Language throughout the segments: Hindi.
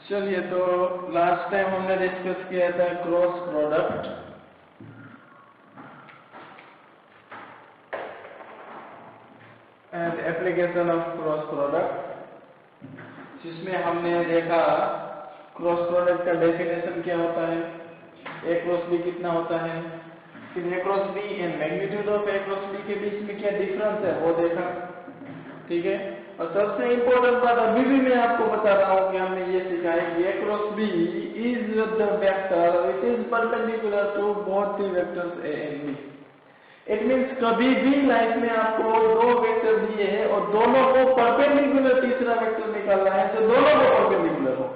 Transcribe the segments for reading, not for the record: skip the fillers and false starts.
चलिए, तो लास्ट टाइम हमने डिस्कस किया था cross product and application of cross product, जिसमें हमने देखा क्रॉस प्रोडक्ट का डेफिनेशन क्या होता है, ए क्रॉस बी कितना होता है, फिर A cross B and magnitude of A cross B के बीच में क्या डिफरेंस है वो देखा। ठीक है, और सबसे इंपॉर्टेंट बात अभी भी मैं आपको बता रहा हूँ कि हमने ये सीखा है कि A cross B is the vector, it is perpendicular to both the vectors A and B. It means कभी भी लाइफ में आपको दो वेक्टर दिए हैं और दोनों को परपेंडिकुलर तीसरा वेक्टर निकालना है, तो दोनों को परपेंडिकुलर हो,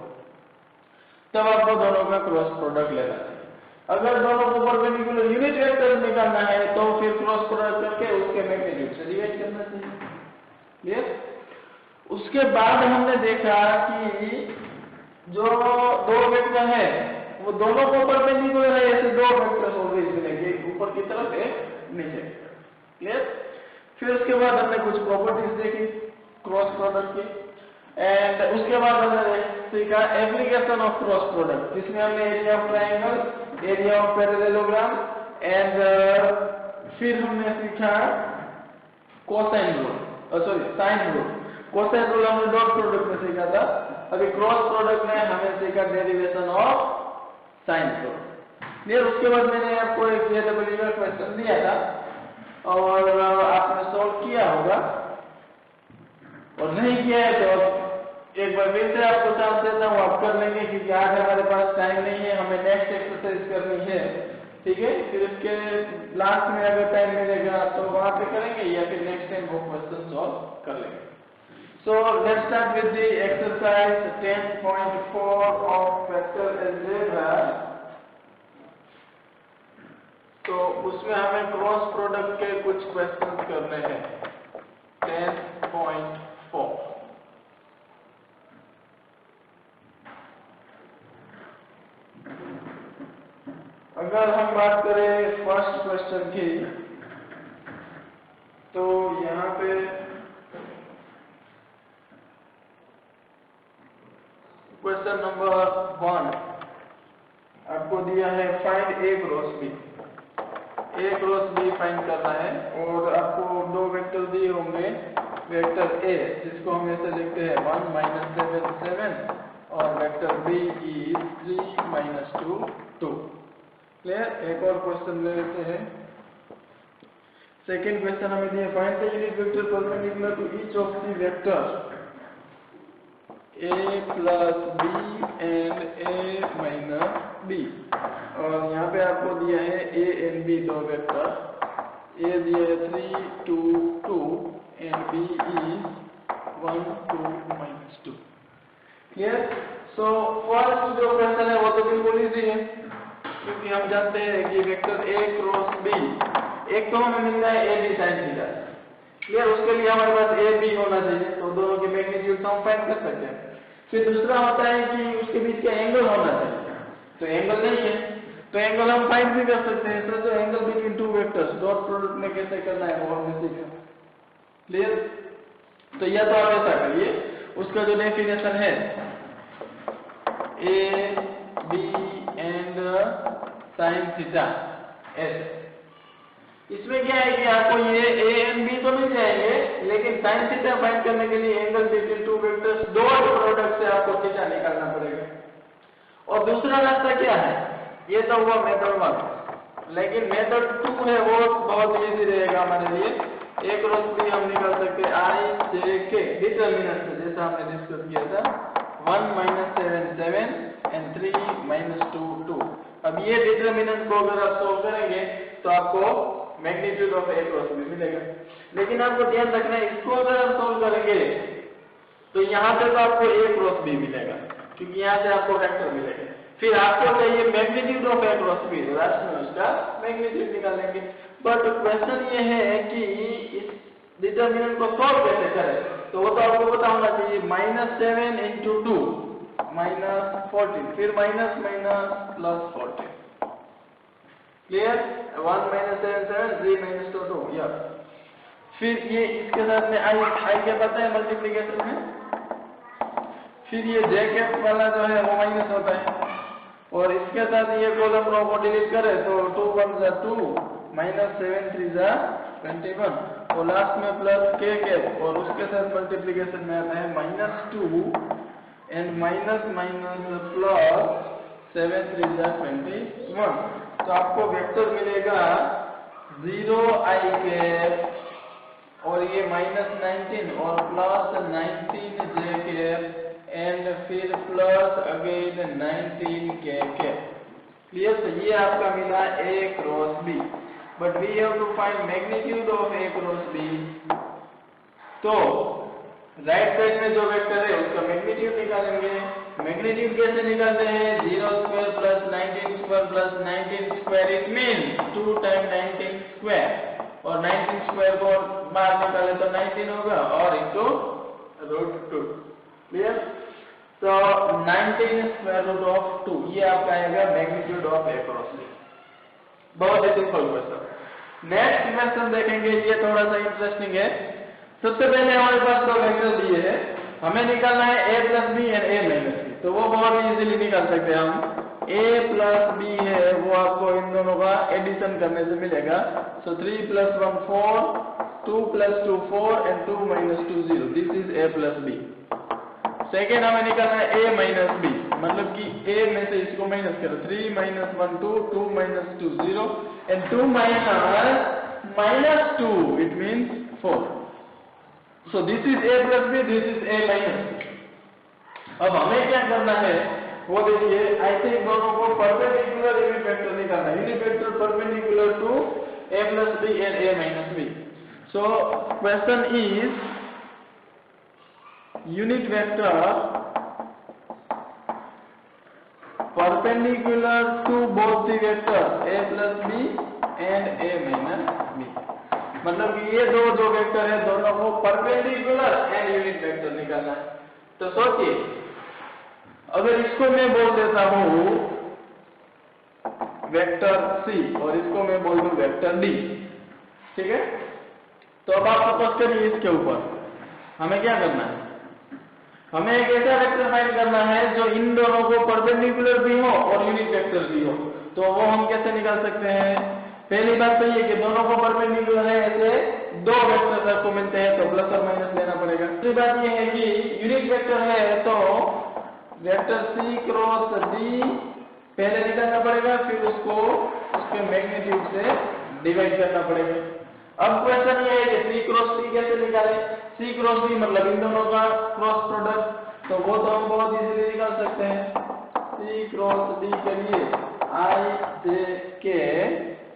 तब आपको दोनों का क्रॉस प्रोडक्ट लेना चाहिए। अगर दोनों को परपेंडिकुलर यूनिट वेक्टर निकालना है तो फिर क्रॉस प्रोडक्ट करके उसके मैग्नीट्यूड से डिवाइड करना चाहिए। क्लियर? उसके बाद हमने देखा कि जो दो वेक्टर है वो दोनों को परपेंडिकुलर है, ऐसे दो वेक्टर ऑलवेज मिलेंगे, ऊपर की तरफ है नीचे। क्लियर? फिर उसके बाद हमने कुछ प्रॉपर्टीज देखी क्रॉस प्रोडक्ट की, एंड उसके बाद हमने सीखा एप्लीकेशन ऑफ क्रॉस प्रोडक्ट, जिसमें हमने area of triangle, area of parallelogram and फिर हमने सीखा cosine rule, sorry sine rule. Cosine rule हमने डॉट प्रोडक्ट में सीखा था, अभी क्रॉस प्रोडक्ट में हमें सीखा डेरिवेशन ऑफ साइन रूल। फिर उसके बाद मैंने आपको एक जेडब्ल्यू का क्वेश्चन दिया था और आपने सॉल्व किया होगा, और नहीं किया है तो एक बार फिर से आपको चांस देता हूँ, आप कर लेंगे, क्योंकि आज हमारे पास टाइम नहीं है, हमें नेक्स्ट एक्सरसाइज करनी है। ठीक है, फिर इसके लास्ट में अगर टाइम मिलेगा तो वहां पे करेंगे, या फिर नेक्स्ट टाइम वो क्वेश्चन सॉल्व कर लेंगे। So let's start with the exercise 10.4 of vector algebra. तो उसमें हमें क्रॉस प्रोडक्ट के कुछ क्वेश्चंस करने हैं। 10.4 अगर हम बात करें फर्स्ट क्वेश्चन की, तो यहाँ पे क्वेश्चन नंबर 1 आपको दिया है find A cross B. A cross B find करना है, और आपको दो वेक्टर दिए होंगे, वेक्टर ए जिसको हम ऐसे लिखते हैं 1 - 7 7, और वेक्टर बी इज 3 - 2 2। क्लियर? एक और क्वेश्चन ले लेते हैं। सेकेंड क्वेश्चन हमें दिया find the unit vector perpendicular to each of the vector a plus B and a minus B, और यहाँ पे आपको दिया है a एंड b दो वेक्टर, a दिया है 3 2 2 and b is 1 2 - 2। Clear? So first जो क्वेश्चन है वो तो बिल्कुल इजी है, क्योंकि हम जानते हैं कि वेक्टर a क्रॉस b, एक तो हमें मिल रहा है a b sin theta. Clear? उसके लिए हमारे पास a b होना चाहिए, तो दोनों के मैग्नीट्यूड हम फाइंड कर सकते हैं। फिर दूसरा होता है कि उसके बीच का एंगल होना चाहिए, तो एंगल नहीं है तो एंगल हम फाइंड भी कर सकते हैं। सो जो angle between two vectors dot product में कैसे करना है वो हमने सीखा। क्लियर? तो या तो आप ऐसा करिए, उसका जो डेफिनेशन है A B and sine theta ऐसे, इसमें क्या है कि आपको ये ए एंड बी तो मिल जाएंगे, लेकिन साइन थीटा फाइंड करने के लिए angle between two vectors dot product से आपको थीटा निकालना पड़ेगा। और दूसरा रास्ता क्या है, ये तो हुआ मेथड 1, लेकिन मेथड 2 है वो बहुत इजी रहेगा हमारे लिए। ए क्रॉस बी हम निकाल सकते हैं आई जे के डिटरमिनेंट से, जैसा हमने डिस्कस किया था 1 - 7 7 एंड 3 - 2 2। अब ये डिटरमिनेंट को अगर आप सोल्व करेंगे तो आपको magnitude of A cross B मिलेगा। लेकिन आपको ध्यान रखना है, इसको अगर हम सोल्व करेंगे तो यहाँ पे तो आपको ए क्रॉस बी मिलेगा, क्योंकि यहाँ से आपको वेक्टर मिलेगा। फिर आपको चाहिए magnitude of A cross B, last में उसका मैग्नीट्यूड निकालेंगे। बट क्वेश्चन ये है कि इस डिटरमिनेंट को सॉल्व कैसे करें, तो वो तो आपको पता होना चाहिए। -7 × 2 -14, फिर माइनस माइनस प्लस 14। क्लियर? 1 - 7 7 3 - 2 2, या फिर ये इसके साथ में आई क्या पता है मल्टीप्लिकेशन में फिर ये जे कैप वाला जो है वो माइनस होता है, और इसके साथ ये कॉलम रो को डिलीट करें तो 2 1 जा 2 माइनस 7 3 जा 21, और लास्ट में प्लस के कैप, और उसके साथ मल्टीप्लिकेशन में आता है -2 एंड माइनस माइनस प्लस 7 3 जा 21। तो आपको वेक्टर मिलेगा 0 i कैप और ये -19 और प्लस 19 j कैप एंड फिर प्लस अगेन 19 के कैप। क्लियर? तो ये आपका मिला A cross B, but we have to find magnitude of A cross B। तो राइट साइड में जो वेक्टर है उसका मैग्नीट्यूड निकालेंगे। मैग्नीट्यूड कैसे निकालते हैं? 0 square plus 19 square plus 19 square, it means 2 time 19 square, और 19 स्क्वायर को बाहर निकाले तो 19 होगा और इनटू √2। क्लियर? तो 19 स्क्वायर रूट ऑफ 2, ये आपका आएगा magnitude of A cross B। बहुत ही सिंपल क्वेश्चन। नेक्स्ट क्वेश्चन देखेंगे, ये थोड़ा सा इंटरेस्टिंग है। सबसे पहले हमारे पास दो वेक्टर दिए हैं, हमें निकालना है A plus B and A minus B. तो वो बहुत ही इजीली निकाल सकते हैं हम। A प्लस बी है वो आपको इन दोनों का एडिशन करने से मिलेगा। So 3 + 1 4, 2 + 2 4 and 2 - 2 0, this is A plus B. Second हमें निकालना है A माइनस बी, मतलब कि A में से इसको माइनस करो। 3 - 1 2, 2 - 2 0 and 2 - -2, it means 4। So this is A plus B, this is A minus B. अब हमें क्या करना है वो देखिए। आई थिंक दोनों को परपेंडिकुलर यूनिट वेक्टर निकालना है, unit vector perpendicular to A plus B and A minus B. So question is unit vector perpendicular to both the vectors A plus B and A minus B। मतलब कि ये जो वेक्टर है दोनों को परपेंडिकुलर एंड यूनिट वेक्टर निकालना है। तो सोचिए, अगर इसको मैं बोल देता हूं वेक्टर C और इसको मैं बोल दूं वेक्टर D, ठीक है? तो अब आप फोकस करिए इसके ऊपर। हमें क्या करना है? हमें एक ऐसा वेक्टर फाइंड करना है जो इन दोनों को परपेंडिकुलर भी हो और यूनिट वेक्टर भी हो। तो वो हम कैसे निकाल सकते हैं? पहली बात तो ये कि दोनों को परपेंडिकुलर है, ऐसे दो वेक्टर आपको मिलते हैं तो प्लस और माइनस लेना पड़ेगा। दूसरी बात ये है कि यूनिट वेक्टर है तो वेक्टर C क्रॉस D पहले निकालना पड़ेगा, फिर उसको उसके मैग्नीट्यूड से डिवाइड करना पड़ेगा। अब क्वेश्चन ये है कि C क्रॉस D कैसे निकालें? C क्रॉस D मतलब इन दोनों का क्रॉस प्रोडक्ट, तो वो तो हम बहुत इजीली निकाल सकते हैं। C क्रॉस D के लिए I J K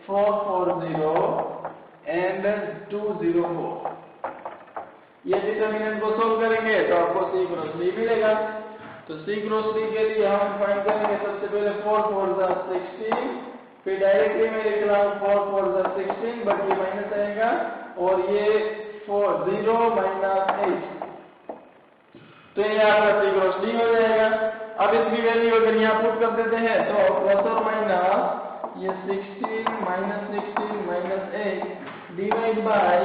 440 एंड 204, ये डिटर्मिनेंट को सोल्व करेंगे तो आपको C क्रॉस D मिलेगा। तो C क्रॉस D के लिए हम फाइंड करेंगे सबसे पहले 4 4 जा 16, फिर डायरेक्टली मैं लिख रहा हूँ 4 4 जा 16, बट ये माइनस आएगा और ये 4 0 - 8, तो ये आपका C क्रॉस D हो जाएगा। अब इसकी वैल्यू अगर यहाँ पुट कर देते हैं तो प्लस और माइनस ये 16 - 16 - 8 divide by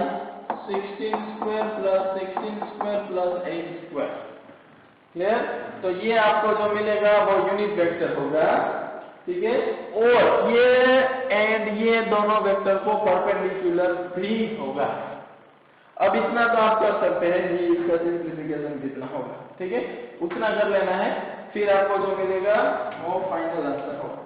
16 square plus 16 square plus 8 square. Clear? तो ये आपको जो मिलेगा वो यूनिट वेक्टर होगा, ठीक है? और ये एंड ये दोनों वेक्टर को परपेंडिकुलर भी होगा। अब इतना तो आप कर सकते हैं, ये इसका सिंप्लीफिकेशन कितना होगा, ठीक है? उतना कर लेना है, फिर आपको जो मिलेगा वो फाइनल आंसर होगा।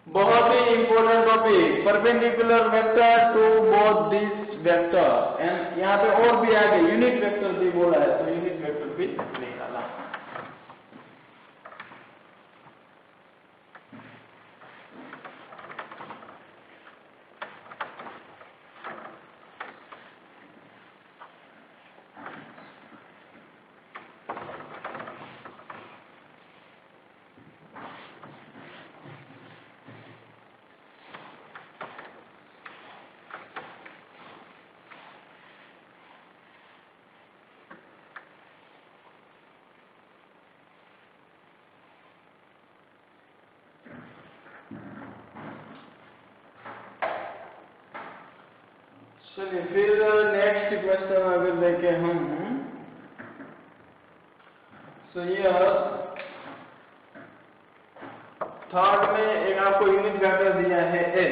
बहुत ही important topic, perpendicular vector to both this vector. And यहाँ पे और भी आगे यूनिट वेक्टर भी बोला है, तो यूनिट वेक्टर भी निकाला। चलिए फिर नेक्स्ट क्वेश्चन अगर देखें हम, तो ये थर्ड में एक आपको यूनिट वेक्टर दिया है ए,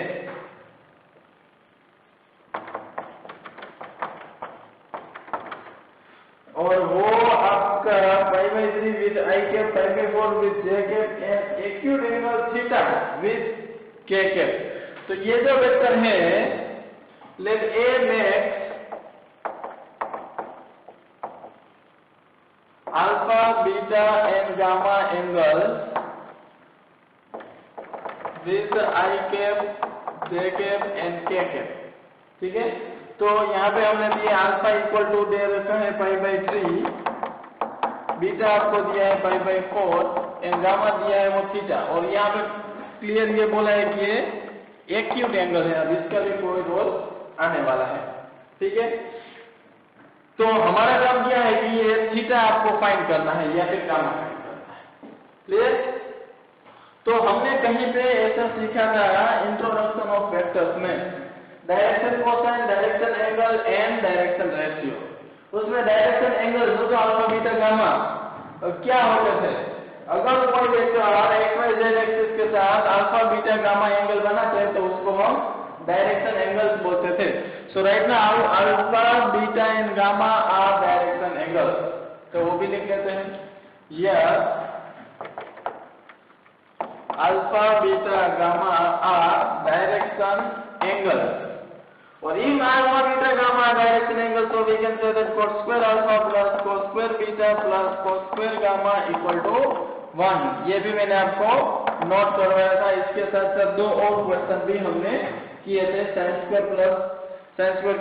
और वो आपका π/3 with i cap, π/4 with j cap and acute angle theta with k cap. तो ये जो वेक्टर है, let a makes alpha beta and gamma angle with i cap, j cap and k cap. ठीक है, तो यहाँ पे हमने दिया अल्फा इक्वल टू दे रखा है π/3, बीटा आपको दिया है π/4 एंड गामा दिया है वो थीटा, और यहाँ पे क्लियर ये बोला है कि ये एक्यूट एंगल है, अब इसका भी कोई रोल आने वाला है। ठीक है, तो हमारा काम क्या है कि ये थीटा आपको फाइंड करना है या फिर गामा फाइंड करना है। क्लियर? तो हमने कहीं पे ऐसा सीखा था इंट्रोडक्शन ऑफ वेक्टर्स में, direction cosine, direction angle and direction ratio. उसमें डायरेक्शन एंगल जो अल्फा बीटा गामा क्या होते थे, अगर कोई vector X Y Z axis के साथ अल्फा बीटा गामा एंगल बनाते हैं तो उसको हम डायरेक्शन एंगल्स बोलते थे। So right now alpha beta and gamma are direction angle, तो वो भी लिख लेते हैं, या alpha beta gamma are direction angle. और if alpha beta gamma direction angle, so we can say that cos square alpha plus cos square beta plus cos square gamma equal to 1। ये भी मैंने आपको नोट करवाया था। इसके साथ साथ दो और क्वेश्चन भी हमने किए थे, sin square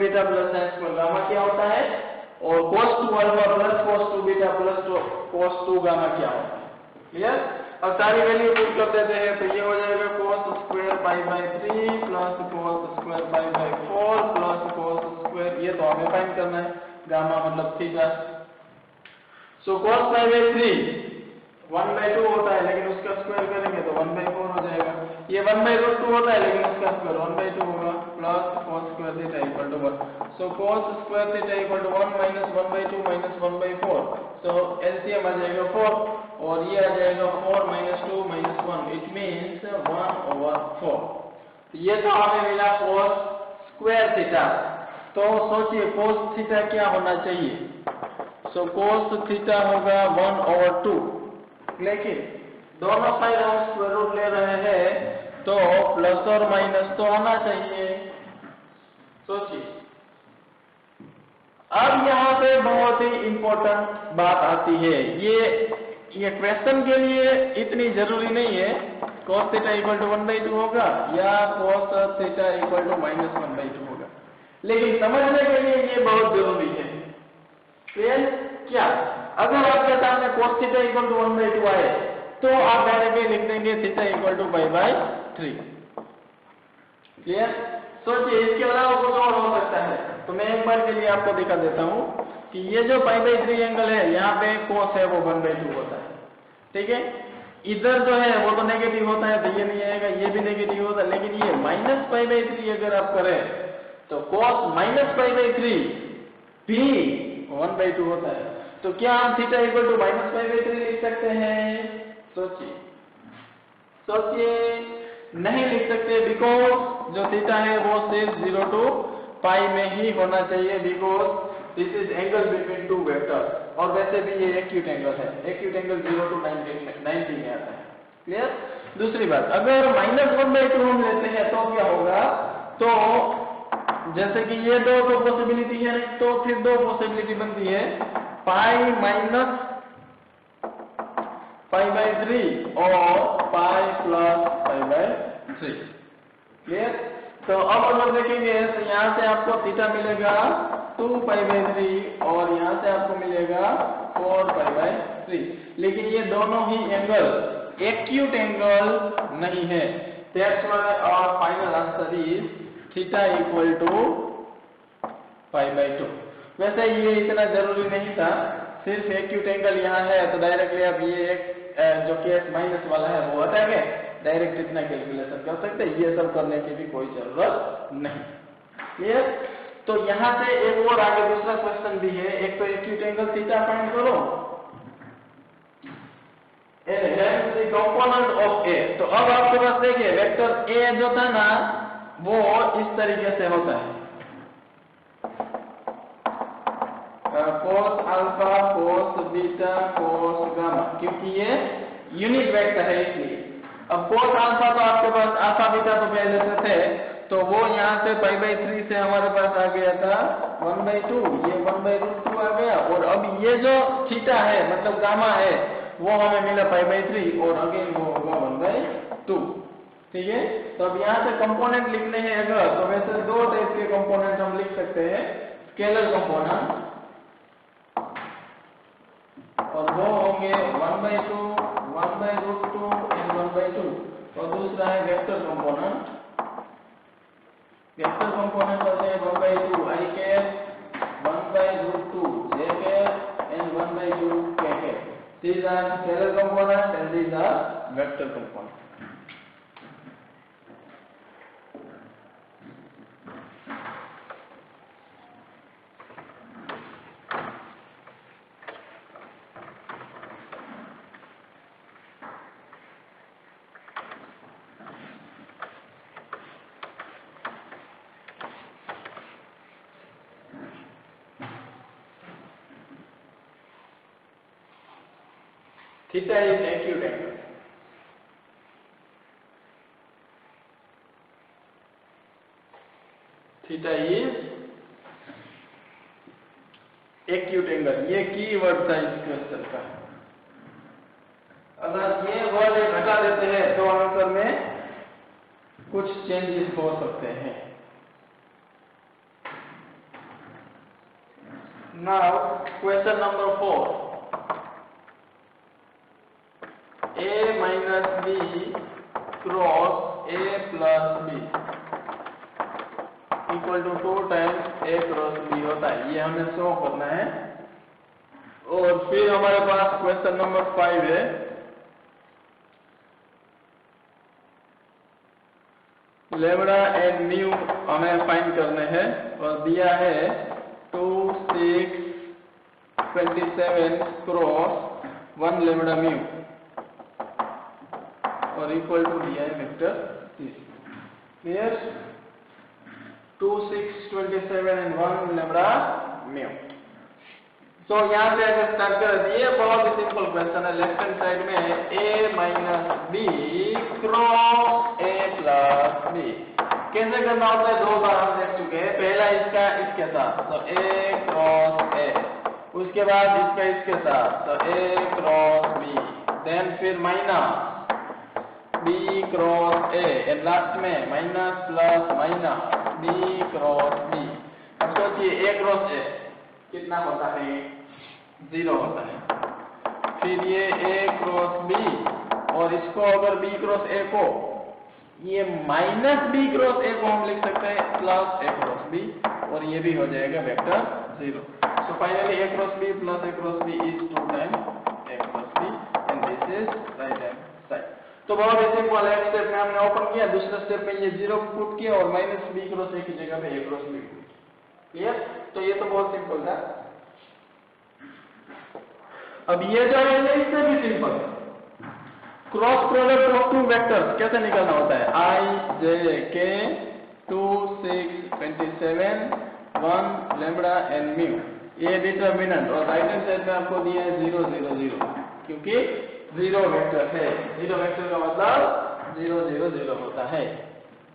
beta plus sin square gamma क्या होता है, और cos 2 alpha plus cos 2 beta plus cos 2 gamma क्या होता है। क्लियर? अब सारी वैल्यू पुट कर देते हैं, तो ये हो जाएगा cos square π/3 plus cos square π/4 plus cos square, ये तो हमें फाइंड करना है, गामा मतलब थीटा। सो cos π/3 1/2 होता है, लेकिन उसका स्क्वायर करेंगे तो 1/4 हो जाएगा। ये 1/√2 होता है, लेकिन उसका स्क्वायर 1/2 होगा, plus cos square theta equal to 1। So cos square theta equal to 1 minus 1/2 minus 1/4, so LCM आ जाएगा 4, और ये आ जाएगा 4 माइनस 2 माइनस 1, इट मीन्स 1/4। ये तो हमें मिला cos स्क्वायर थीटा। तो सोचिए cos थीटा क्या होना चाहिए, सो cos थीटा होगा 1/2, लेकिन दोनों साइड हम स्क्वायर रूट ले रहे हैं तो प्लस और माइनस तो होना चाहिए। सोचिए, अब यहाँ पे बहुत ही इंपॉर्टेंट बात आती है, ये क्वेश्चन के लिए इतनी जरूरी नहीं है cos थीटा इक्वल टू 1/2 होगा या cos थीटा इक्वल टू -1/2 होगा, लेकिन समझने के लिए ये बहुत जरूरी है। फिर क्या, अगर आपके सामने cos थीटा इक्वल टू 1/2 आए तो आप डायरेक्टली लिख देंगे थीटा इक्वल टू π/3। क्लियर? सोचिए, इसके अलावा कुछ और हो सकता है, तो मैं एक बार के लिए आपको दिखा देता हूं कि ये जो π/3 एंगल है, यहाँ पे cos है वो 1/2 होता है। ठीक है, इधर जो है वो तो नेगेटिव होता है, तो ये नहीं आएगा, ये भी नेगेटिव होता है, लेकिन ये -π/3 अगर आप करें तो cos -π/3 भी 1/2 होता है। तो क्या हम थीटा इक्वल टू -π/3 लिख सकते हैं? सोचिए, नहीं लिख सकते, बिकॉज जो थीटा है वो सिर्फ 0 to π में ही होना चाहिए, because this is angle between two vectors, और वैसे भी ये एक्यूट एंगल है, एक्यूट एंगल 0 to 90 में आता है। क्लियर? दूसरी बात, अगर -1/2 हम लेते हैं तो क्या होगा, तो जैसे कि ये दो पॉसिबिलिटी है, तो फिर दो पॉसिबिलिटी बनती है, π माइनस π/3 और π प्लस π/3। क्लियर? तो अब अगर देखेंगे तो यहाँ से आपको थीटा मिलेगा 2π/3 और यहाँ से आपको मिलेगा 4π/3, लेकिन ये दोनों ही एंगल एक्यूट एंगल नहीं है। That's why our final answer is theta equal to π/2। वैसे ये इतना जरूरी नहीं था, सिर्फ एक्यूट एंगल यहाँ है तो डायरेक्टली आप ये एक जो केस माइनस वाला है वो हटा के डायरेक्ट इतना कैलकुलेशन कर सकते हैं, ये सब करने की भी कोई जरूरत नहीं। क्लियर? तो यहाँ से एक और आगे दूसरा क्वेश्चन भी है, एक तो एक्यूट एंगल थीटा फाइंड करो, ए hence the component of a। तो अब आपके पास देखिए वेक्टर a जो था ना वो इस तरीके से होता है, cos alpha cos beta cos gamma, क्योंकि ये यूनिट वेक्टर है इसलिए। अब cos अल्फा तो आपके पास अल्फा बीटा तो पहले से थे, तो वो यहाँ से π/3 से हमारे पास आ गया था 1/2, ये 1/√2 आ गया, और अब ये जो थीटा है मतलब गामा है वो हमें मिला π/3 और अगेन वो होगा 1/2। ठीक है, तो अब यहाँ से कंपोनेंट लिखने हैं अगर, तो वैसे दो टाइप के कंपोनेंट हम लिख सकते हैं, स्केलर कंपोनेंट, और वो होंगे 1/2, 1/√2 एंड 1/2, और दूसरा है वेक्टर कंपोनेंट। वेक्टर कंपोनेंट होते हैं 1/2 i cap, 1/√2 j cap and 1/2 k cap. These are scalar components and these are vector components। Theta is acute angle। Theta is acute angle, ये की वर्ड था इस क्वेश्चन का। अगर ये वर्ड हटा देते हैं तो आंसर में कुछ चेंजेस हो सकते हैं। Now question number 4, a minus b cross a plus b equal to 2 times a cross b होता है, ये हमें शो करना है। और फिर हमारे पास क्वेश्चन नंबर 5 है, लेमड़ा एंड म्यू हमें फाइंड करने हैं, और दिया है 2, 6, 27 क्रॉस 1 लेमड़ा म्यू और इक्वल टू दिया है vector 6। Clear? 2, 6, 27 and 1 lambda mu. So यहाँ से अगर स्टार्ट कर दिए, बहुत ही सिंपल क्वेश्चन है। लेफ्ट हैंड साइड में a minus B cross a plus B कैसे करना होता है, दो बार हम देख चुके हैं। पहला इसका इसके साथ, तो a क्रॉस a, उसके बाद इसका इसके साथ, तो a क्रॉस b, देन फिर minus b cross a, and last में minus plus minus b cross b। अब सोचिए a क्रॉस a कितना होता है, 0 होता है। फिर ये a क्रॉस b, और इसको अगर b क्रॉस a को, ये माइनस b क्रॉस a को हम लिख सकते हैं प्लस a क्रॉस b, और ये भी हो जाएगा vector 0। So finally a cross b plus a cross b is 2 times a cross b, and this is right hand side. तो बहुत ही सिंपल है। स्टेप में हमने ओपन किया, दूसरे स्टेप में ये 0 पुट किया और माइनस b क्रॉस a की जगह पे a क्रॉस b। क्लियर? तो ये तो बहुत सिंपल था। अब ये जो है इससे भी simple, cross product of two vectors कैसे निकालना होता है, i j k 2, 6, 27 1 lambda and mu, ये डिटर्मिनेंट, और राइट हैंड साइड में आपको दिया है 0 0 0, क्योंकि 0 वेक्टर है। 0 वेक्टर का मतलब 0 0 0 होता है।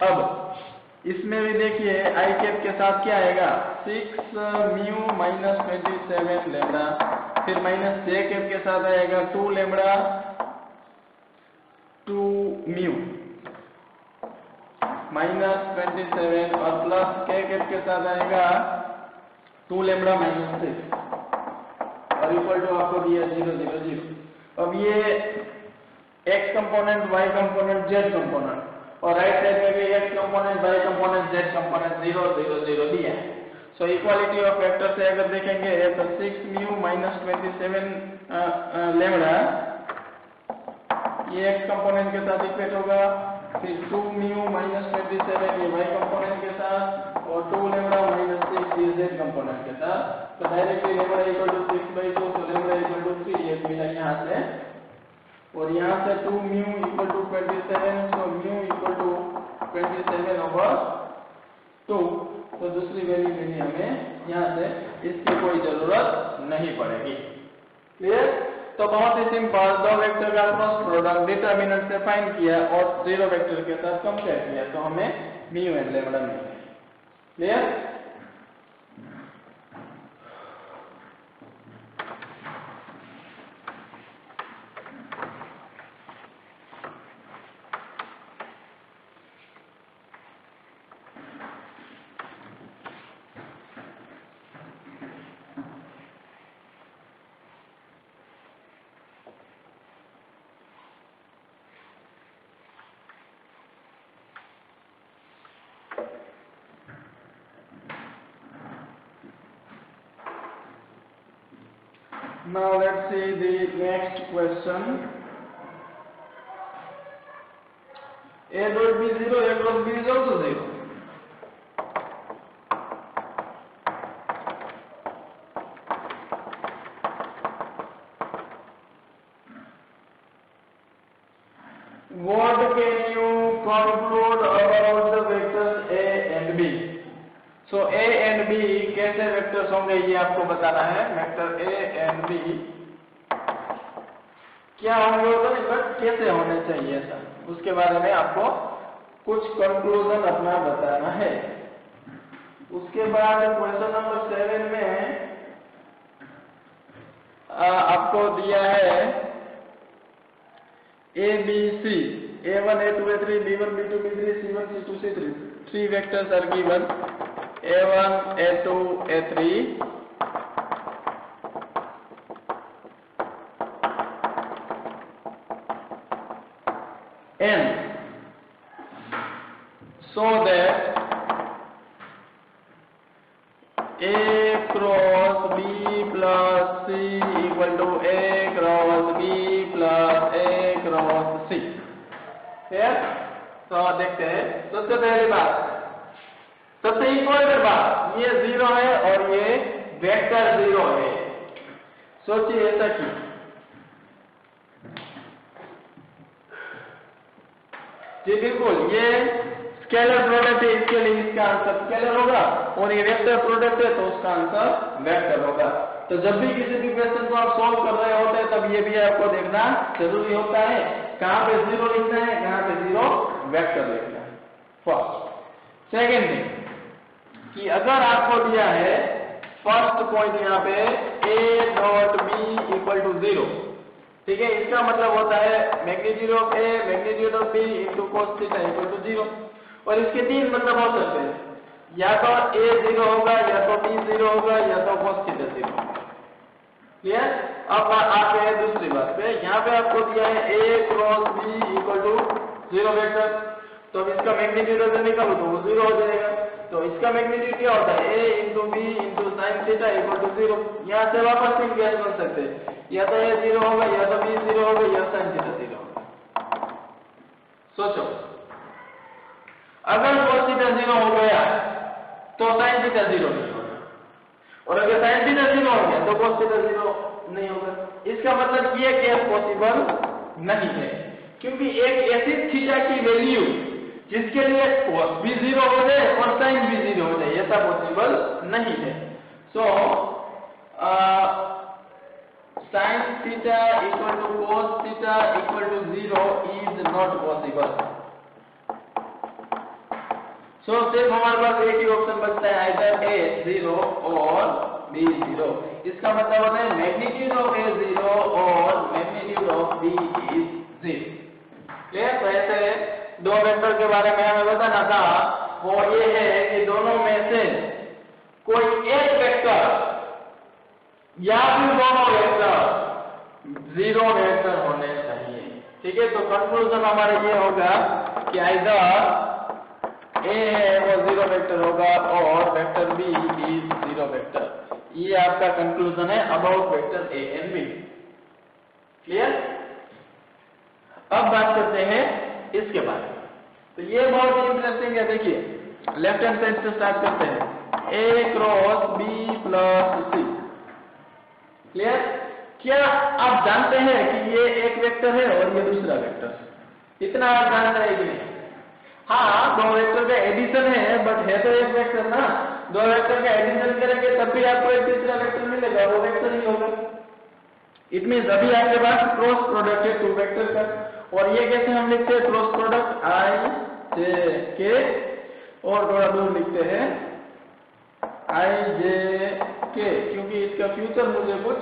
अब इसमें भी देखिए आई कैप के साथ क्या आएगा, 6 म्यू माइनस 27 लेमड़ा, फिर माइनस जे कैप के साथ आएगा 2 लेमड़ा 2 म्यू माइनस 27, और प्लस के कैप के साथ आएगा 2 लेमड़ा माइनस 6, और इक्वल टू आपको दिया 0 0 0। अब ये x component, y component, z component, और राइट साइड में भी x component, y component, z component 0 0 0 दिया है। सो इक्वालिटी ऑफ वेक्टर से अगर देखेंगे तो 6 म्यू माइनस 27 लेमड़ा ये x कंपोनेंट के साथ इक्वेट होगा, फिर 2 म्यू माइनस 27 ये y कंपोनेंट के साथ, और 2 लेमड़ा माइनस 6 ये z कंपोनेंट के साथ। तो डायरेक्टली लेमड़ा इक्वल टू 6/2, तो लेमड़ा इक्वल टू 3, ये मिला यहाँ से और यहाँ से 2 mu equal to 27, so mu equal to 27/2। तो दूसरी वैल्यू लेनी हमें यहाँ से, इसकी कोई जरूरत नहीं पड़ेगी। क्लियर? तो बहुत ही सिंपल, दो वेक्टर का क्रॉस प्रोडक्ट डिटरमिनेंट से फाइंड किया और जीरो वेक्टर के साथ कंपेयर किया, तो हमें म्यू एंड लैम्डा मिल गया। Clear? Now let's see the next question. A dot B 0, A dot B is also 0. What can you conclude about the vectors A and B? So A and B कैसे वेक्टर्स होंगे ये आपको बताना है। वेक्टर A and B क्या होंगे उधर, बट कैसे होने चाहिए था, उसके बारे में आपको कुछ कंक्लूजन अपना बताना है। उसके बाद क्वेश्चन नंबर 7 में आपको दिया है A B C, A1 A2 A3 B1 B2 B3 C1 C2 C3, 3 vectors are given, A1 A2 A3 and so that A cross B plus C equal to A cross B plus A cross C। तो देखते हैं, सबसे पहली बात, सबसे इम्पोर्टेंट बात, ये 0 है और ये वेक्टर 0 है। सोचिए ऐसा कि जी बिल्कुल, ये स्केलर प्रोडक्ट है, इसके लिए इसका आंसर स्केलर होगा, और ये वेक्टर प्रोडक्ट है तो उसका आंसर वेक्टर होगा। तो जब भी किसी भी क्वेश्चन को आप सॉल्व कर रहे होते हैं तब ये भी आपको देखना जरूरी होता है, कहां पे 0 लिखना है, कहां पे 0 वेक्टर लिखना है। फर्स्ट। सेकेंड थिंग कि अगर आपको दिया है फर्स्ट पॉइंट यहाँ पे A dot B equal to 0, ठीक है, इसका मतलब होता है magnitude of A magnitude of B into cos theta equal to 0। और इसके तीन मतलब हो सकते हैं, या तो A 0 होगा, या तो B 0 होगा, या तो cos थीटा 0 होगा। क्लियर? अब आते हैं दूसरी बात पे, यहाँ पे आपको दिया है A cross B equal to 0 vector, तो इसका मैग्नीट्यूड अगर निकालो तो वो 0 हो जाएगा। तो इसका मैग्नीट्यूड क्या होता है, A into B into sine theta equal to 0। यहाँ से वापस तीन केस बन सकते हैं, या तो A 0 होगा, या तो B 0 होगा, या साइन थीटा 0 होगा। सोचो, अगर cos थीटा 0 हो गया तो साइन थीटा 0 नहीं होगा, और अगर साइन थीटा 0 हो गया तो cos थीटा 0 नहीं होगा। इसका मतलब ये केस पॉसिबल नहीं है, क्योंकि एक ऐसी थीटा की वैल्यू जिसके लिए cos भी 0 हो जाए और साइन भी 0 हो जाए, ऐसा पॉसिबल नहीं है। So sine theta equal to cos theta equal to 0 is not possible. So सिर्फ हमारे पास एक ही ऑप्शन बचता है, आइदर A 0 और B 0। इसका मतलब होता है मैग्नीट्यूड ऑफ A 0 और magnitude of B is 0। Clear? तो ऐसे दो वेक्टर के बारे में हमें बताना था, वो ये है कि दोनों में से कोई एक वेक्टर या फिर दोनों वेक्टर 0 वेक्टर होने चाहिए। ठीक है, तो कंक्लूजन हमारा ये होगा कि आइदर A है वो 0 वेक्टर होगा और वेक्टर B इज 0 वेक्टर। ये आपका कंक्लूजन है about vector A and B। Clear? अब बात करते हैं इसके बारे में। तो ये बहुत ही इंटरेस्टिंग है, देखिए लेफ्ट हैंड साइड से स्टार्ट करते हैं, A cross B plus C। Clear? क्या आप जानते हैं कि ये एक वेक्टर है और ये दूसरा वेक्टर है? इतना आप जानते हैं कि नहीं? हाँ, दो वेक्टर का एडिशन है, बट है तो एक वेक्टर ना। दो वेक्टर का एडिशन करेंगे तब भी आपको एक तीसरा वेक्टर मिलेगा, वो वेक्टर ही होगा। इट मीन्स अभी आपके पास क्रॉस प्रोडक्ट है टू वेक्टर का। और ये कैसे हम लिखते हैं क्रॉस प्रोडक्ट? आई जे के, और थोड़ा दूर लिखते हैं आई जे के, क्योंकि इसका फ्यूचर मुझे कुछ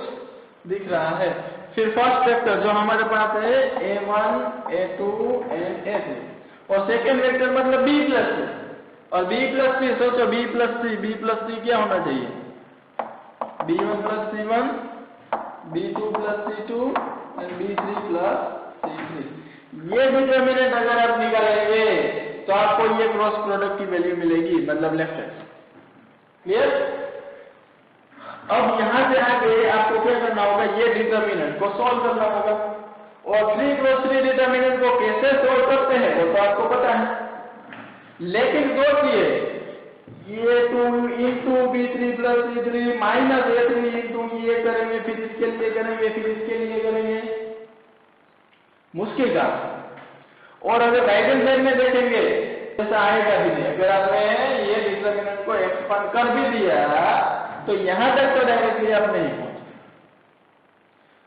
दिख रहा है। फिर फर्स्ट वेक्टर जो हमारे पास है a1 a2 एंड a3, और सेकेंड वेक्टर मतलब b प्लस सी। और b प्लस सी, सोचो b प्लस सी क्या होना चाहिए? b1 plus c1, b2 plus c2 and b3 plus c3। ये डिटरमिनेंट अगर आप निकालेंगे तो आपको ये क्रॉस प्रोडक्ट की वैल्यू मिलेगी, मतलब लेफ्ट हैंड। क्लियर? अब यहां से आगे आपको क्या करना होगा? ये डिटरमिनेंट को सॉल्व करना होगा। और 3 क्रॉस 3 डिटरमिनेंट को कैसे सॉल्व करते हैं वो तो आपको पता है। लेकिन सोचिए, ये 2 into b3 plus c3 minus a3 into ये करेंगे, फिर इसके लिए करेंगे, फिर इसके लिए करेंगे, मुश्किल काम। और अगर राइट हैंड साइड में देखेंगे ऐसा आएगा भी नहीं। अगर आपने ये डिटरमिनेंट को एक्सपांड कर भी दिया तो यहां तक तो डायरेक्टली आप नहीं पहुंचे।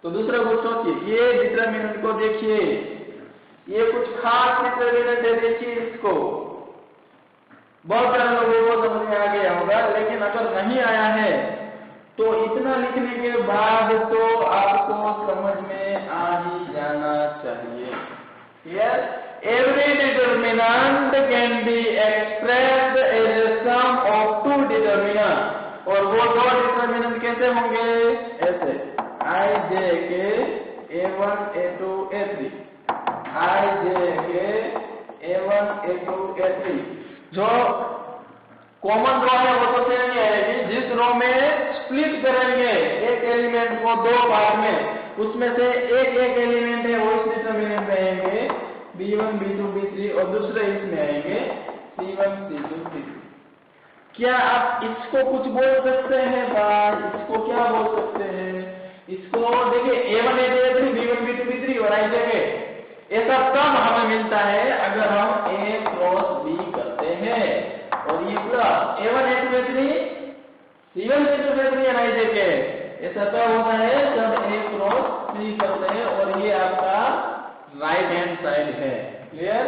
तो दूसरा कुछ सोचिए, ये डिटरमिनेंट को देखिए, ये कुछ खास डिटरमिनेंट है, देखिए इसको। बहुत सारे लोगों को समझ में आ गया होगा, लेकिन अगर नहीं आया है तो इतना लिखने के बाद तो आपको समझ में आ ही जाना चाहिए। Yes, every determinant can be expressed as a sum of two determinants। और वो दो डिटरमिनेंट कैसे होंगे? ऐसे आई जे के a1 a2 a3, आई जे के a1 a2 a3। जो कॉमन रो है वो तो सेम ही आएगी। जिस रो में स्प्लिट करेंगे एक एलिमेंट को दो पार्ट में, उसमें से एक एलिमेंट है वो इस डिटरमिनेंट में आएंगे b1 b2 b3, और दूसरे इसमें आएंगे c1 c2 c3। क्या आप इसको कुछ बोल सकते हैं भाई? इसको क्या बोल सकते हैं? इसको देखिए a1 a2 a3 b1 b2 b3 और आई जे के, ऐसा तब हमें मिलता है अगर हम a क्रॉस b करते हैं। और ये पूरा a1 a2 a3 c1 c2 c3 और आई जे के, ऐसा तब होता है जब a क्रॉस b करते हैं। और ये आपका राइट हैंड साइड है। क्लियर?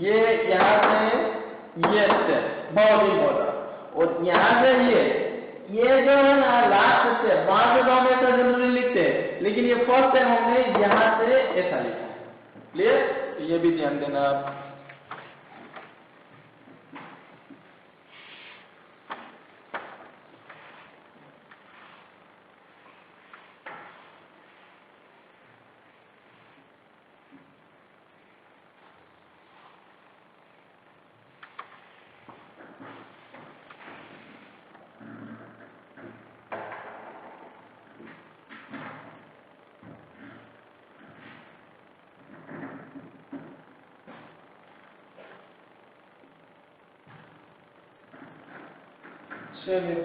ये यहां से ये स्टेप बहुत इंपॉर्टेंट। और यहां से ये जो है ना लास्ट स्टेप, वहां से तो हम ऐसा जनरली लिखते हैं, लेकिन ये फर्स्ट टाइम हमने यहां से ऐसा लिखा है। क्लियर? ये भी ध्यान देना आप।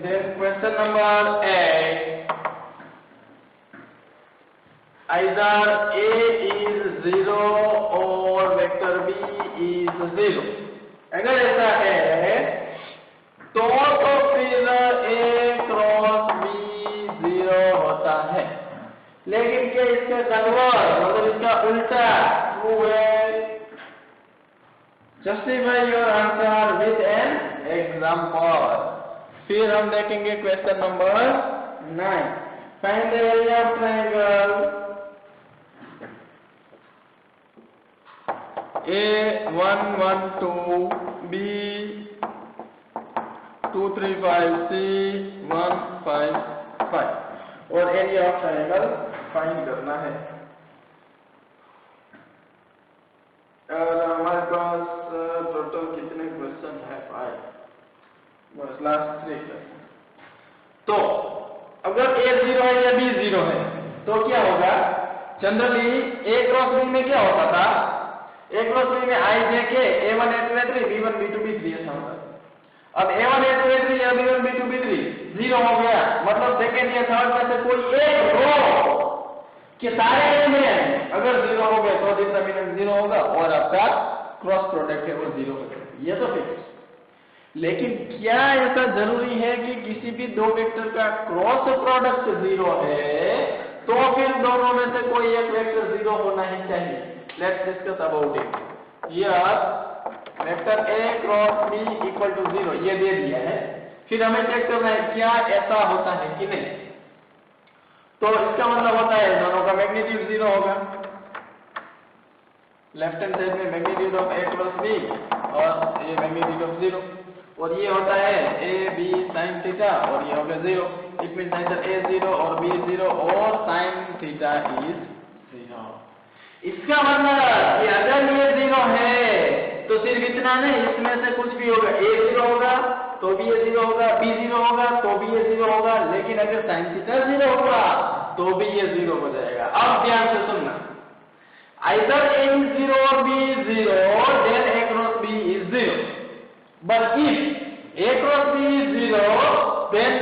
Then question number 8. Either A is 0 or vector B is 0। अगर ऐसा है तो फिर A क्रॉस B 0 होता है। लेकिन क्या इसका कन्वर्स मतलब इसका उल्टा ट्रू है? Justify your answer with an example. फिर हम देखेंगे question number 9। Find the area of triangle A112 B235 C155 और एरिया ऑफ ट्रायंगल फाइंड करना है। और हमारे पास टोटल कितने क्वेश्चन है? 5, बस लास्ट 3 क्वेश्चन। तो अगर A 0 है या B 0 है तो क्या होगा, जनरली ए क्रॉस बी में क्या होता था, ए क्रॉस बी में आई जे के A1 A2 A3 B1 B2 B3 ऐसा होता है। अब A1 A2 A3 या B1 B2 B3 जीरो हो गया, मतलब सेकंड या थर्ड में से कोई एक रो के सारे एलिमेंट अगर जीरो हो गए तो डिटरमिनेंट जीरो होगा और आपका क्रॉस प्रोडक्ट है वो जीरो हो जाएगा, ये तो फिक्स। लेकिन क्या ऐसा जरूरी है कि किसी भी दो वेक्टर का क्रॉस प्रोडक्ट जीरो है तो फिर दोनों में से कोई एक वेक्टर जीरो होना ही चाहिए? Let's discuss about it. Here vector A cross B equal to zero ये दे दिया है, फिर हमें चेक करना है क्या ऐसा होता है कि नहीं। तो इसका मतलब होता है दोनों का मैग्नीट्यूड जीरो होगा, लेफ्ट हैंड साइड में magnitude of A cross B और ये मैग्नीट्यूड ऑफ जीरो, और ये होता है A B sin थीटा और ये होगा zero. It means either A zero और B जीरो और sin थीटा इज जीरो। इसका मतलब कि अगर ये जीरो है तो सिर्फ इतना नहीं, इसमें से कुछ भी होगा, A जीरो होगा तो भी ये जीरो होगा, B जीरो होगा तो भी ये जीरो होगा, लेकिन अगर sin थीटा जीरो होगा तो भी ये जीरो हो जाएगा। अब ध्यान से सुनना, either A is zero or B is zero, then A cross B is zero. But if A cross B is zero, then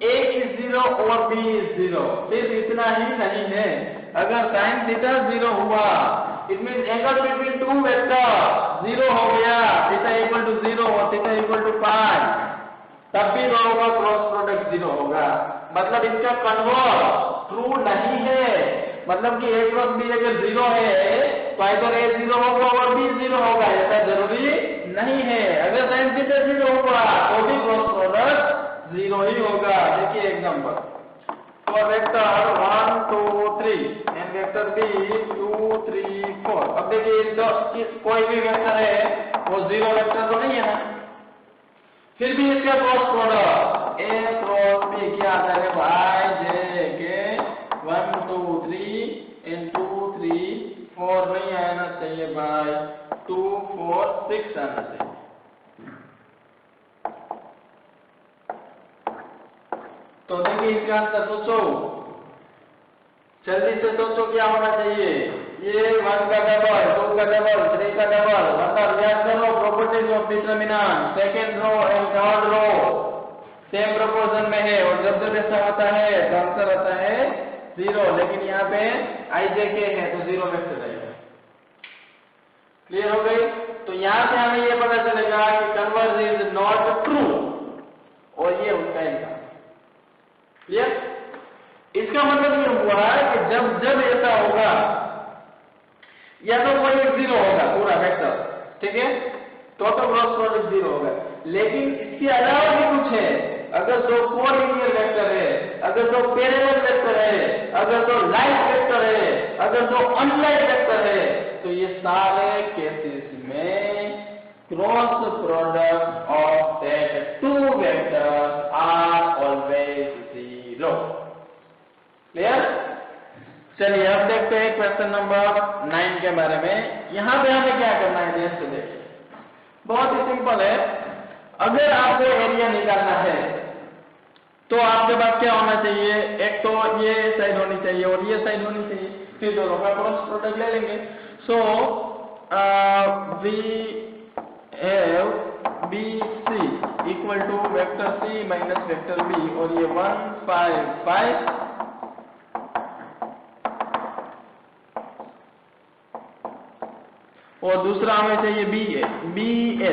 A is zero or B is zero. सिर्फ इतना ही नहीं है, अगर sin थीटा जीरो हुआ, it means angle between two vector zero हो गया, थीटा इक्वल टू जीरो और थीटा इक्वल टू पाई, तब भी दोनों का क्रॉस प्रोडक्ट जीरो होगा। मतलब इसका कन्वर्स ट्रू नहीं है, मतलब कि A क्रॉस B अगर जीरो है तो इधर A जीरो होगा और B जीरो होगा, ऐसा जरूरी नहीं है। अगर sin थीटा जीरो होगा तो भी क्रॉस प्रोडक्ट जीरो ही होगा। देखिए example, for vector 1 2 3 and vector B 2 3 4। अब देखिए कोई भी वेक्टर है वो जीरो वेक्टर तो नहीं है ना, फिर भी इसका cross product A cross B क्या आता है भाई, जे के 1 2 3 एंड 2 3 4 नहीं आना चाहिए भाई, 2 4 6 आना चाहिए। तो देखिए इसका आंसर सोचो, जल्दी से सोचो क्या होना चाहिए। ये 1 का डबल, 2 का डबल, 3 का डबल, मतलब याद करो properties of determinant, second row and third row same proportion में है, और जब जब ऐसा होता है तो आंसर आता है जीरो। लेकिन यहाँ पे आई जे के है तो जीरो वेक्टर रहेगा। क्लियर हो गई? तो यहाँ से हमें ये पता चलेगा कि कन्वर्ज इज नॉट ट्रू, और ये उनका एग्जाम्पल। क्लियर? इसका मतलब ये हुआ कि जब जब ऐसा होगा या तो कोई एक जीरो होगा पूरा वेक्टर, ठीक है, तो क्रॉस प्रोडक्ट जीरो होगा। लेकिन इसके अलावा भी कुछ है, अगर दो कोलिनियर वेक्टर है, अगर दो पैरेलल वेक्टर है, अगर दो लाइक वेक्टर है, अगर दो अनलाइक वेक्टर है, तो ये सारे केसेस में cross product of that two vectors are always zero. Clear? चलिए अब देखते हैं क्वेश्चन नंबर 9 के बारे में। यहां पे हमें क्या करना है, ध्यान से देखिए, बहुत ही सिंपल है। अगर आपको एरिया निकालना है तो आपके पास क्या होना चाहिए, एक तो ये साइड होनी चाहिए और ये साइड होनी चाहिए, फिर दोनों का क्रॉस प्रोडक्ट ले लेंगे। So we have B C equal to vector C minus vector B, और ये 1 5 5 और दूसरा हमें चाहिए बी ए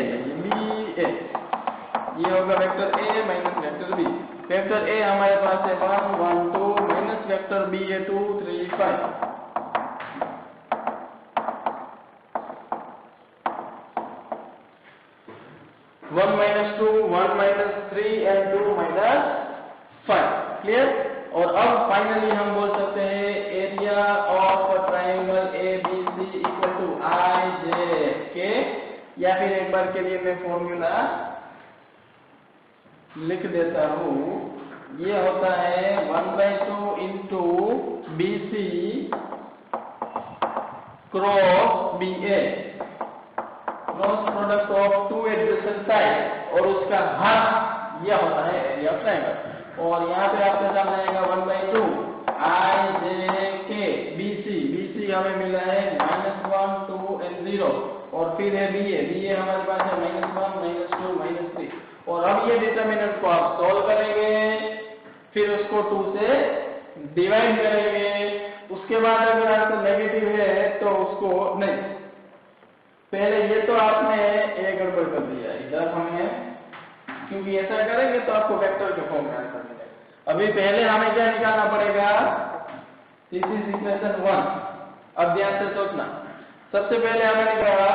ये होगा vector A minus vector B. Vector A हमारे पास है 1 1 2 माइनस वेक्टर बी है 2 3 5। One minus 2 1 minus 3 and 2 minus 5। Clear? और अब फाइनली हम बोल सकते हैं area of triangle A B C equal to I J K, या फिर एक बार के लिए मैं फॉर्मूला लिख देता हूं। ये होता है 1/2 into B C cross B A, cross product of two adjacent side, और उसका हाफ यह होता है एरिया ऑफ ट्राइंगल। और यहाँ पे आपके सामने आएगा 1/2 आई जे हमें मिला है -1 2 एंड 0 और फिर है बी ए हमारे पास है -1 -2 -3 और अब ये डिटरमिनेंट को आप सॉल्व करेंगे फिर उसको 2 से डिवाइड करेंगे उसके बाद अगर आपका नेगेटिव है तो उसको नहीं पहले ये तो आपने एक गड़बड़ कर दिया इधर हमें क्योंकि ऐसा करेंगे तो आपको वेक्टर के फॉर्म में आंसर मिलेगा। अभी पहले हमें क्या निकालना पड़ेगा दिस इज इक्वेशन 1। अब ध्यान से सोचना सबसे पहले हमें निकाला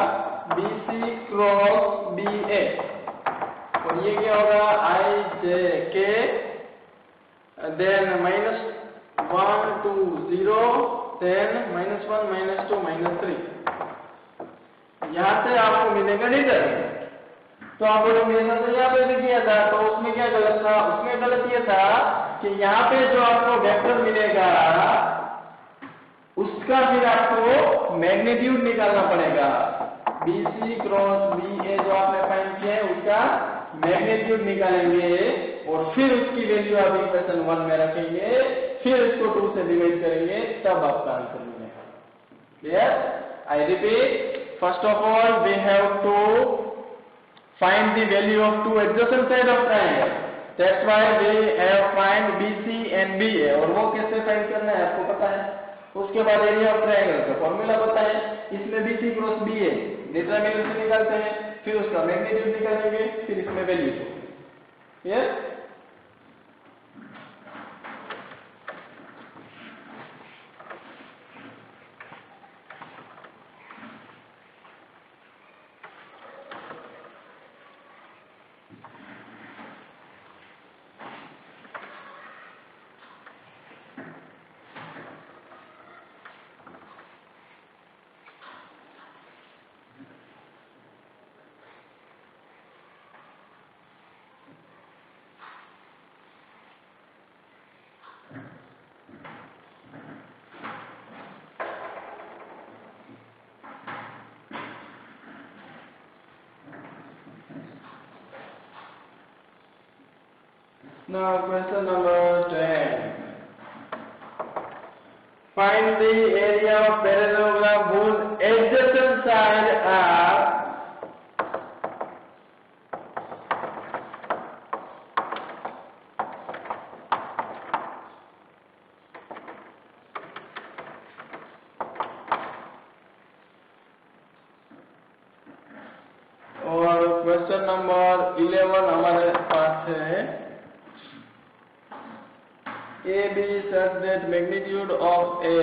BC क्रॉस BA और ये क्या होगा IJK देन -1 2 0 देन -1 -2 -3 यहाँ से आपको मिलेगा डिटरमिनेंट। तो आप बोलोगे ऐसा तो यहाँ पे भी किया था तो उसमें क्या गलत था उसमें गलत ये था कि यहाँ पे जो आपको वेक्टर मिलेगा उसका फिर आपको मैग्नीट्यूड निकालना पड़ेगा। BC क्रॉस BA जो आपने फाइंड किया है उसका मैग्नीट्यूड निकालेंगे और फिर उसकी वैल्यू आप इक्वेशन 1 में रखेंगे फिर इसको 2 से डिवाइड करेंगे तब आपका आंसर मिलेगा। Clear? I repeat first of all we have to find the value of two adjacent side of triangle. That's why we have find BC and BA और वो कैसे फाइंड करना है आपको पता है। उसके बाद एरिया ऑफ ट्रायंगल का फॉर्मूला पता है इसमें BC क्रॉस BA डिटरमिनेंट निकालते हैं फिर उसका मैग्नीट्यूड निकालेंगे फिर इसमें value clear. Now question number 10. Find the area of parallelogram whose adjacent side are और क्वेश्चन नंबर 11 हमारे पास है AB such that magnitude of A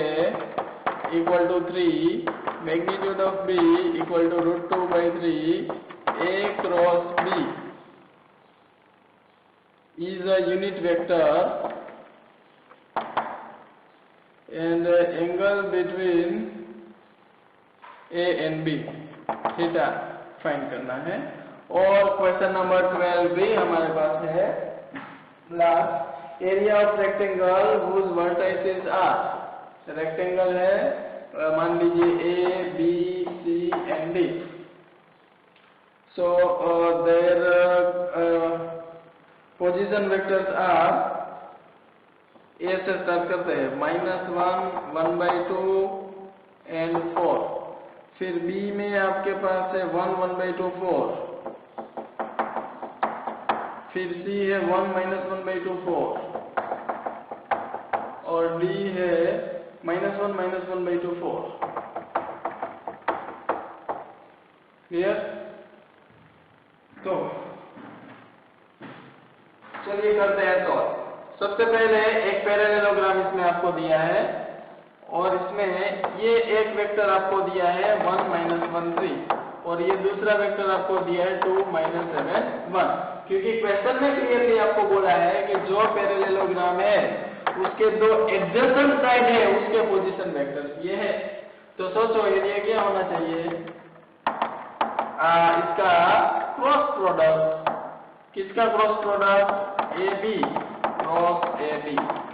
equal to 3, magnitude of B equal to √2/3, A cross B is a unit vector and angle between A and B theta find करना है। और क्वेश्चन नंबर 12 भी हमारे पास है last area of rectangle whose vertices are rectangle है मान लीजिए A B C and D so their position vectors are A से स्टार्ट करते हैं -1 1/2 and 4 फिर B में आपके पास है 1 1/2 4 फिर C है 1 -1/2 4 और D है -1 -1/2 4 क्लियर। तो चलिए करते हैं सॉल्व। सबसे पहले एक पैरेललोग्राम इसमें आपको दिया है और इसमें ये एक वेक्टर आपको दिया है 1 -1 3 और ये दूसरा वेक्टर आपको दिया है 2 -7 1 क्योंकि क्वेश्चन में क्लियरली आपको बोला है कि जो पैरेललोग्राम है उसके दो एडजेसेंट साइड है उसके पोजीशन वेक्टर्स ये है। तो सोचो एरिया क्या होना चाहिए इसका क्रॉस प्रोडक्ट किसका cross product AB cross AB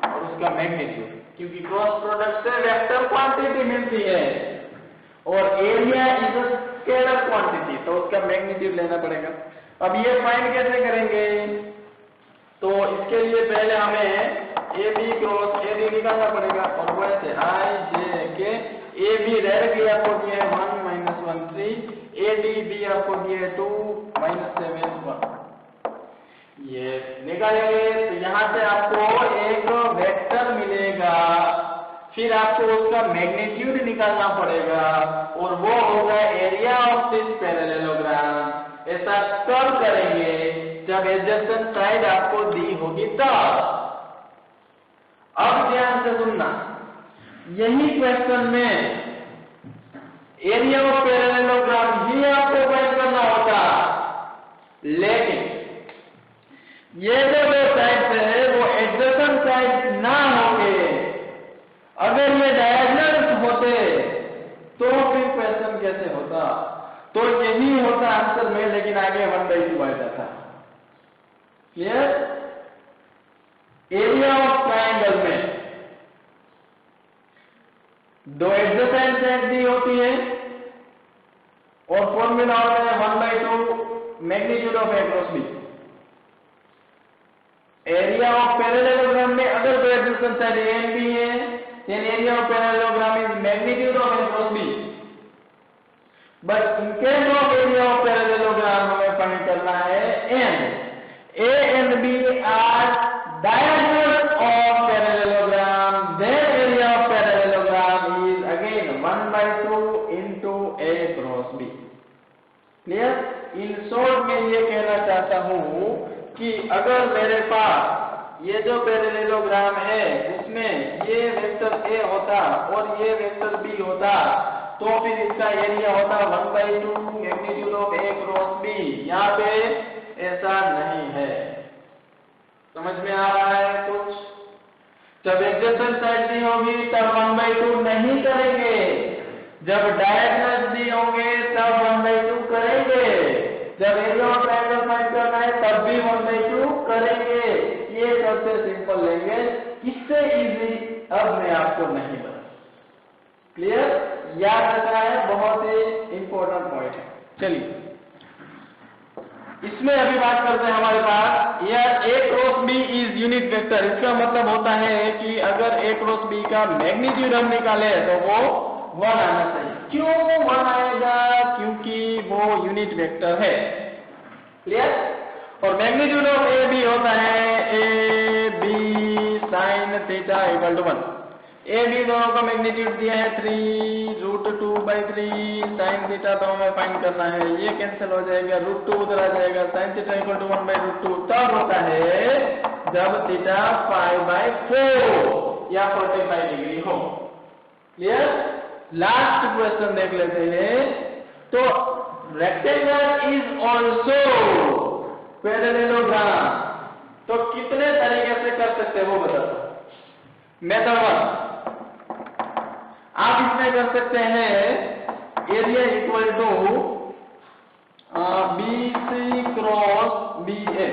और उसका मैग्नीट्यूड क्योंकि क्रॉस प्रोडक्ट से वेक्टर क्वांटिटी मिलती है और area is a scalar quantity तो उसका मैग्नीट्यूड लेना पड़ेगा। अब ये फाइंड कैसे करेंगे तो इसके लिए पहले हमें AB क्रॉस AB निकालना पड़ेगा और वैसे IJK ए बी रेड की आपको दिया है 1 माइनस 1 3, ए डी बी आपको दिया है 2 माइनस 7 1। ये निकालेंगे तो यहाँ से आपको एक वेक्टर मिलेगा, फिर आपको उसका मैग्नीट्यूड निकालना पड़ेगा और वो होगा एरिया ऑफ दिस पैरेललोग्राम। ऐसा कब करेंगे जब एडजेसेंट साइड आपको दी होगी तब। अब ध्यान से सुनना, यही क्वेश्चन में एरिया ऑफ पैरेललोग्राम ही आपको फाइंड करना होता, लेकिन ये जो दो साइड है वो एडजेसेंट साइड ना होके अगर ये डायगोनल होते तो फिर क्वेश्चन कैसे होता? तो यही होता आंसर में, लेकिन आगे 1/2 आ जाता। क्लियर? एरिया ऑफ ट्रायंगल में दो एडजेसेंट साइड दी होती है और फॉर्मूला होता है 1/2 magnitude of A cross B. Area of parallelogram में अगर दो adjacent side A and B है, then area of parallelogram is magnitude of a cross b, but in case of area of parallelogram हमें फाइंड करना है and a and b are diagonals of parallelogram, then area of parallelogram is again 1/2 into a cross b। Clear? In short में ये कहना चाहता हूं कि अगर मेरे पास ये जो पैरेललोग्राम है उसमें ये वेक्टर ए होता और ये वेक्टर बी होता, तो फिर इसका एरिया होता 1/2 magnitude of A cross B. यहाँ पे ऐसा नहीं है। समझ में आ रहा है कुछ? जब एडजेसेंट साइड दी होगी तब 1/2 नहीं करेंगे, जब डायगोनल दी होंगे तब 1/2 करेंगे, जब एरिया ऑफ ट्रायंगल फाइंड करना है तब भी 1/2 करेंगे। ये सबसे सिंपल लेंगे, इससे इजी अब मैं आपको नहीं बता। क्लियर? याद रखना है, बहुत ही इंपॉर्टेंट पॉइंट है। चलिए इसमें अभी बात करते हैं। हमारे पास यह A cross B is unit vector. इसका मतलब होता है कि अगर ए क्रॉस बी का मैग्नीट्यूड हम निकाले तो वो 1 आना चाहिए। क्यों 1 आएगा? क्योंकि वो यूनिट वेक्टर है। क्लियर? और मैग्नीट्यूड ऑफ ए बी होता है A B sine theta equal to 1। A B दोनों का मैग्नीट्यूड दिया है 3√2/3 साइन थीटा, तो हमें फाइंड करना है। ये कैंसिल हो जाएगा, √2 उधर आ जाएगा, साइन थीटा इक्वल टू 1/√2 तब होता है जब थीटा 5/4 या 45 डिग्री हो। क्लियर? लास्ट क्वेश्चन देख लेते हैं। तो रेक्टेंगल इज ऑल्सो पैरेललोग्राम, तो कितने तरीके से कर सकते हैं वो बताओ। मेथड 1, आप इसमें कर सकते हैं area equal to BC cross BA,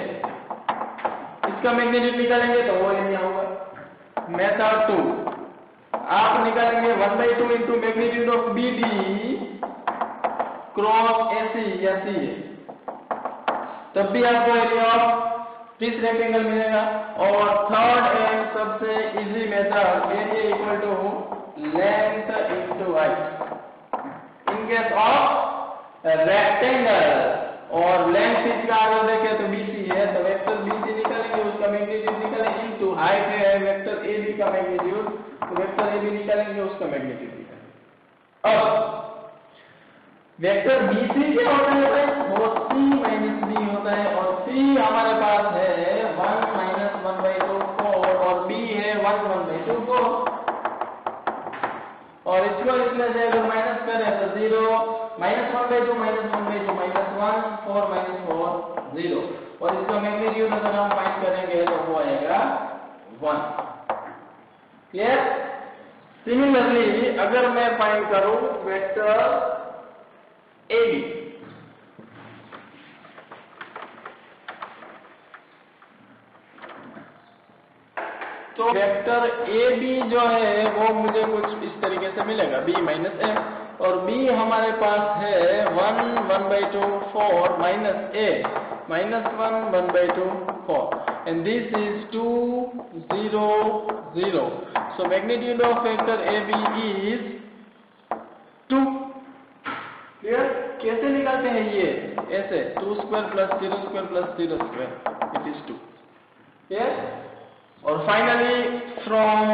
इसका मैग्नीट्यूड निकालेंगे तो वो एरिया होगा। मेथड 2, आप निकालेंगे 1/2 into magnitude of BD cross AC या CA, तब भी आपको एरिया ऑफ दिस रेक्टेंगल मिलेगा। और थर्ड एंड सबसे easy method, area equal to length into height in case of rectangle. और लेंथ इसका अगर देखें तो BC है, तो वेक्टर BC निकालेंगे, उसका मैग्नीट्यूड निकालेंगे, इंटू हाइट है वेक्टर AB का मैग्नीट्यूड, तो वेक्टर AB निकालेंगे, उसका मैग्नीट्यूड निकालेंगे। अब वेक्टर BC क्या होता है भाई? वो C माइनस B होता है, और C हमारे पास है 1 माइनस 1/2 4 और B है 1 1/2 4, और इसको इसमें से अगर माइनस करें तो 0 माइनस 1/2 माइनस 1/2 माइनस 1 4 माइनस 4 0, और इसका मैग्नीट्यूड अगर हम फाइंड करेंगे तो वो आएगा 1। क्लियर? सिमिलरली अगर मैं फाइंड करूं वेक्टर AB, तो वेक्टर AB जो है वो मुझे कुछ इस तरीके से मिलेगा, B माइनस A, और B हमारे पास है 1 1/2 4 minus A minus 1 1/2 4, and this is 2 0 0. So magnitude of vector AB is 2। Clear? कैसे निकालते हैं ये? ऐसे 2 square plus 0 square plus 0 square it is 2। Clear? और फाइनली फ्रॉम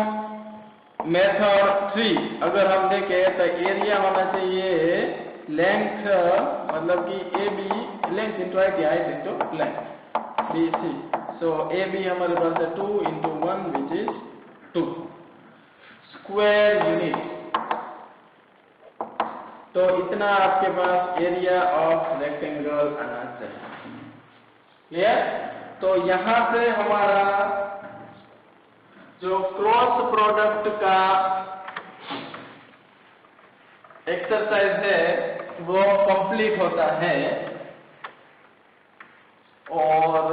मेथड 3 अगर हम देखें तो एरिया होना चाहिए लेंथ, मतलब कि A B length into height, height into length B C. So A B हमारे पास है 2 into 1 which is 2 square unit. तो इतना आपके पास एरिया ऑफ रेक्टेंगल आना चाहिए। क्लियर? तो यहां से हमारा जो क्रॉस प्रोडक्ट का एक्सरसाइज है वो कंप्लीट होता है। और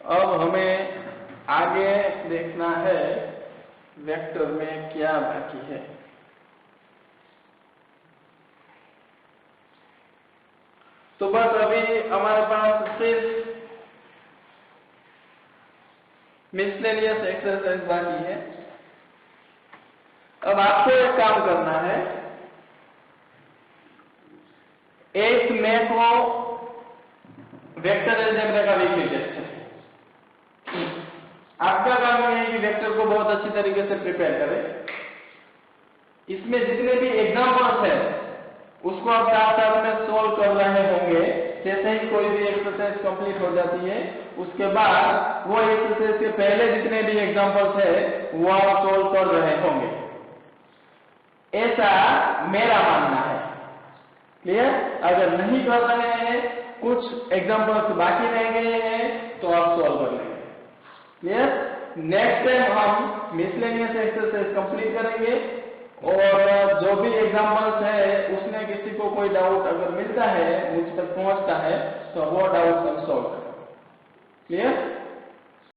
अब हमें आगे देखना है वेक्टर में क्या बाकी है। तो बस अभी हमारे पास सिर्फ मिसलेनियस एक्सरसाइज बाकी है। अब आपको एक काम करना है, एक मैक्रो वेक्टर अलजेब्रा का वीकली टेस्ट है। आपका काम यह है कि वेक्टर को बहुत अच्छी तरीके से प्रिपेयर करें। इसमें जितने भी एग्जाम्पल्स है उसको आप साथ साथ में सोल्व कर रहे होंगे। जैसे ही कोई भी एक्सरसाइज कंप्लीट हो जाती है उसके बाद वो एक्सरसाइज के पहले जितने भी एग्जाम्पल्स है वो आप सोल्व कर रहे होंगे, ऐसा मेरा मानना है। क्लियर? अगर नहीं कर रहे हैं, कुछ एग्जाम्पल्स बाकी रह गए हैं तो आप सोल्व कर लेंगे। क्लियर? नेक्स्ट टाइम हम मिसलेनियस एक्सरसाइज कंप्लीट करेंगे और जो भी एग्जाम्पल्स है उसमें किसी को कोई डाउट अगर मिलता है, मुझ तक पहुंचता है, तो वो डाउट हम सॉल्व करेंगे। क्लियर?